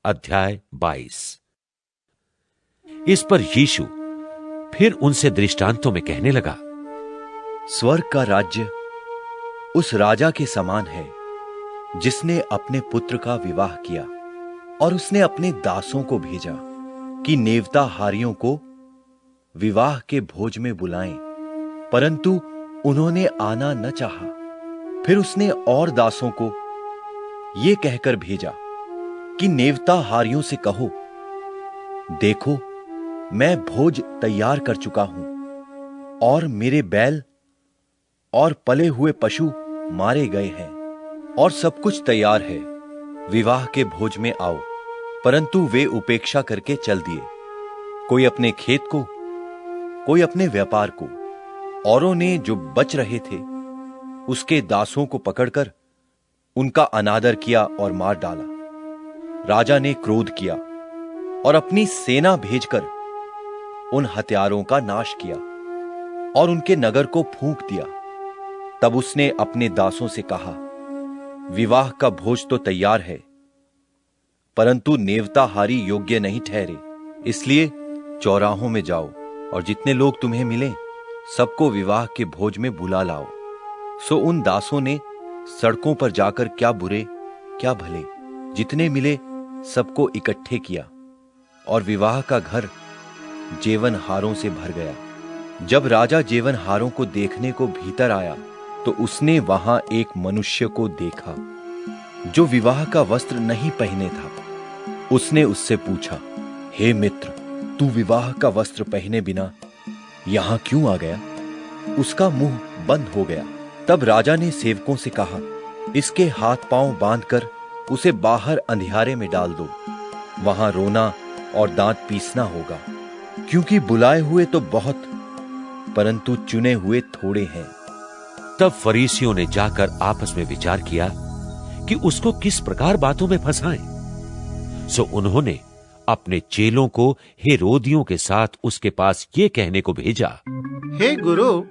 अध्याय 22। इस पर यीशु फिर उनसे दृष्टांतों में कहने लगा, स्वर्ग का राज्य उस राजा के समान है जिसने अपने पुत्र का विवाह किया, और उसने अपने दासों को भेजा कि नेवताहारियों को विवाह के भोज में बुलाएं, परंतु उन्होंने आना न चाहा। फिर उसने और दासों को यह कहकर भेजा कि नेवताहारियों से कहो, देखो मैं भोज तैयार कर चुका हूं, और मेरे बैल और पले हुए पशु मारे गए हैं, और सब कुछ तैयार है, विवाह के भोज में आओ। परंतु वे उपेक्षा करके चल दिए, कोई अपने खेत को, कोई अपने व्यापार को। औरों ने जो बच रहे थे उसके दासों को पकड़कर उनका अनादर किया और मार डाला। राजा ने क्रोध किया और अपनी सेना भेजकर उन हत्यारों का नाश किया और उनके नगर को फूंक दिया। तब उसने अपने दासों से कहा, विवाह का भोज तो तैयार है, परंतु नेवताहारी योग्य नहीं ठहरे। इसलिए चौराहों में जाओ और जितने लोग तुम्हें मिले सबको विवाह के भोज में बुला लाओ। सो उन दासों ने सड़कों पर जाकर क्या बुरे क्या भले जितने मिले सबको इकट्ठे किया, और विवाह का घर जेवनहारों से भर गया। जब राजा जेवनहारों को देखने को भीतर आया तो उसने वहां एक मनुष्य को देखा जो विवाह का वस्त्र नहीं पहने था। उसने उससे पूछा, हे मित्र, तू विवाह का वस्त्र पहने बिना यहां क्यों आ गया? उसका मुंह बंद हो गया। तब राजा ने सेवकों से कहा, इसके हाथ पांव बांधकर उसे बाहर अंधियारे में डाल दो, वहां रोना और दांत पीसना होगा, क्योंकि बुलाए हुए तो बहुत, परंतु चुने हुए थोड़े हैं। तब फरीसियों ने जाकर आपस में विचार किया कि उसको किस प्रकार बातों में फंसाएं। सो उन्होंने अपने चेलों को हेरोदियों के साथ उसके पास ये कहने को भेजा, हे गुरु,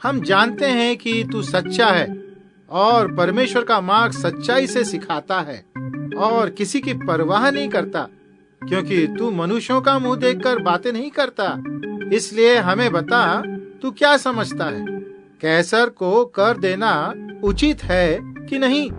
हम जानते हैं कि तू सच्चा है और परमेश्वर का मार्ग सच्चाई से सिखाता है और किसी की परवाह नहीं करता, क्योंकि तू मनुष्यों का मुंह देखकर बातें नहीं करता। इसलिए हमें बता, तू क्या समझता है, कैसर को कर देना उचित है कि नहीं?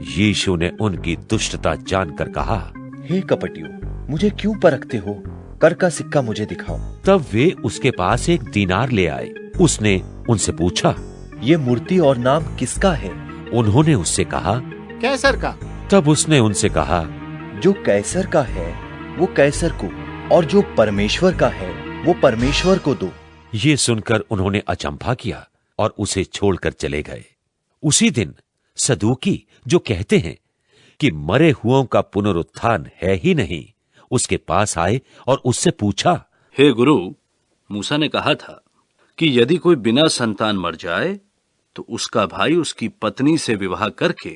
यीशु ने उनकी दुष्टता जानकर कहा, हे कपटियों, मुझे क्यों परखते हो? कर का सिक्का मुझे दिखाओ। तब वे उसके पास एक दीनार ले आए। उसने उनसे पूछा, ये मूर्ति और नाम किसका है? उन्होंने उससे कहा, कैसर का। तब उसने उनसे कहा, जो कैसर का है वो कैसर को, और जो परमेश्वर का है वो परमेश्वर को दो। ये सुनकर उन्होंने अचंभा किया और उसे छोड़कर चले गए। उसी दिन सदूकी, जो कहते हैं कि मरे हुओं का पुनरुत्थान है ही नहीं, उसके पास आए और उससे पूछा, हे गुरु, मूसा ने कहा था कि यदि कोई बिना संतान मर जाए तो उसका भाई उसकी पत्नी से विवाह करके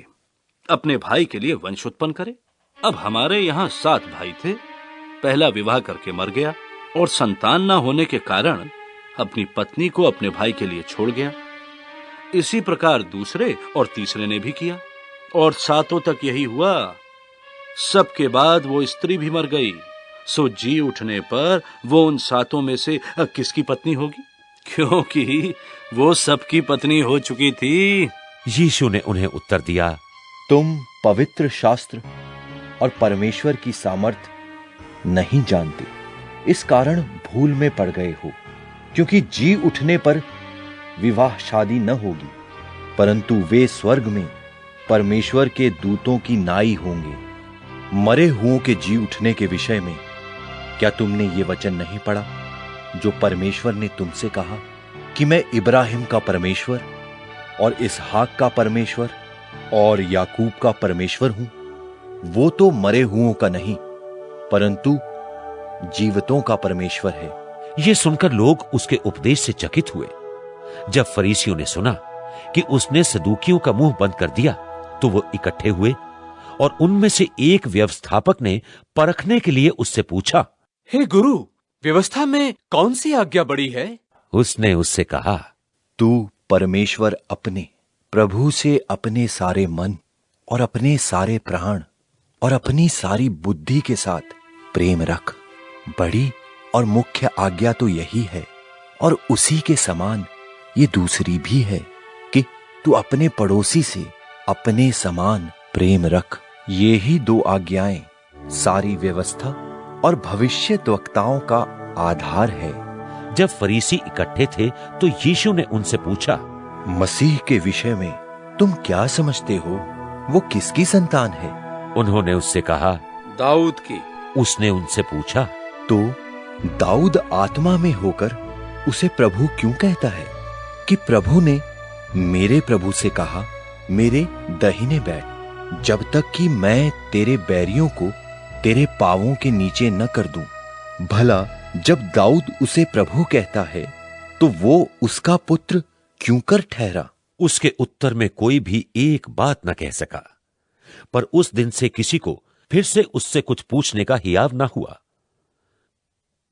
अपने भाई के लिए वंश उत्पन्न करे। अब हमारे यहाँ 7 भाई थे। पहला विवाह करके मर गया और संतान न होने के कारण अपनी पत्नी को अपने भाई के लिए छोड़ गया। इसी प्रकार दूसरे और तीसरे ने भी किया, और 7 तक यही हुआ। सबके बाद वो स्त्री भी मर गई। सो जी उठने पर वो उन 7 में से किसकी पत्नी होगी? क्योंकि वो सबकी पत्नी हो चुकी थी। यीशु ने उन्हें उत्तर दिया, तुम पवित्र शास्त्र और परमेश्वर की सामर्थ नहीं जानते, इस कारण भूल में पड़ गए हो। क्योंकि जी उठने पर विवाह शादी न होगी, परंतु वे स्वर्ग में परमेश्वर के दूतों की नाई होंगे। मरे हुओं के जी उठने के विषय में क्या तुमने ये वचन नहीं पढ़ा, जो परमेश्वर ने तुमसे कहा कि मैं इब्राहिम का परमेश्वर और इसहाक का परमेश्वर और याकूब का परमेश्वर हूं? वो तो मरे हुओं का नहीं, परंतु जीवितों का परमेश्वर है। ये सुनकर लोग उसके उपदेश से चकित हुए। जब फरीसियों ने सुना कि उसने सदूकियों का मुंह बंद कर दिया, तो वो इकट्ठे हुए, और उनमें से एक व्यवस्थापक ने परखने के लिए उससे पूछा, हे गुरु, व्यवस्था में कौन सी आज्ञा बड़ी है? उसने उससे कहा, तू परमेश्वर अपने प्रभु से अपने सारे मन और अपने सारे प्राण और अपनी सारी बुद्धि के साथ प्रेम रख। बड़ी और मुख्य आज्ञा तो यही है, और उसी के समान ये दूसरी भी है कि तू अपने पड़ोसी से अपने समान प्रेम रख। ये ही 2 आज्ञाएं सारी व्यवस्था और भविष्यद्वक्ताओं का आधार है। जब फरीसी इकट्ठे थे तो यीशु ने उनसे पूछा, मसीह के विषय में तुम क्या समझते हो? वो किसकी संतान है? उन्होंने उससे कहा, दाऊद की। उसने उनसे पूछा, तो दाऊद आत्मा में होकर उसे प्रभु क्यों कहता है कि प्रभु ने मेरे प्रभु से कहा, मेरे दाहिने बैठ, जब तक कि मैं तेरे बैरियों को तेरे पांवों के नीचे न कर दूं। भला जब दाऊद उसे प्रभु कहता है तो वो उसका पुत्र क्यों कर ठहरा? उसके उत्तर में कोई भी एक बात न कह सका, पर उस दिन से किसी को फिर से उससे कुछ पूछने का हियाव न हुआ।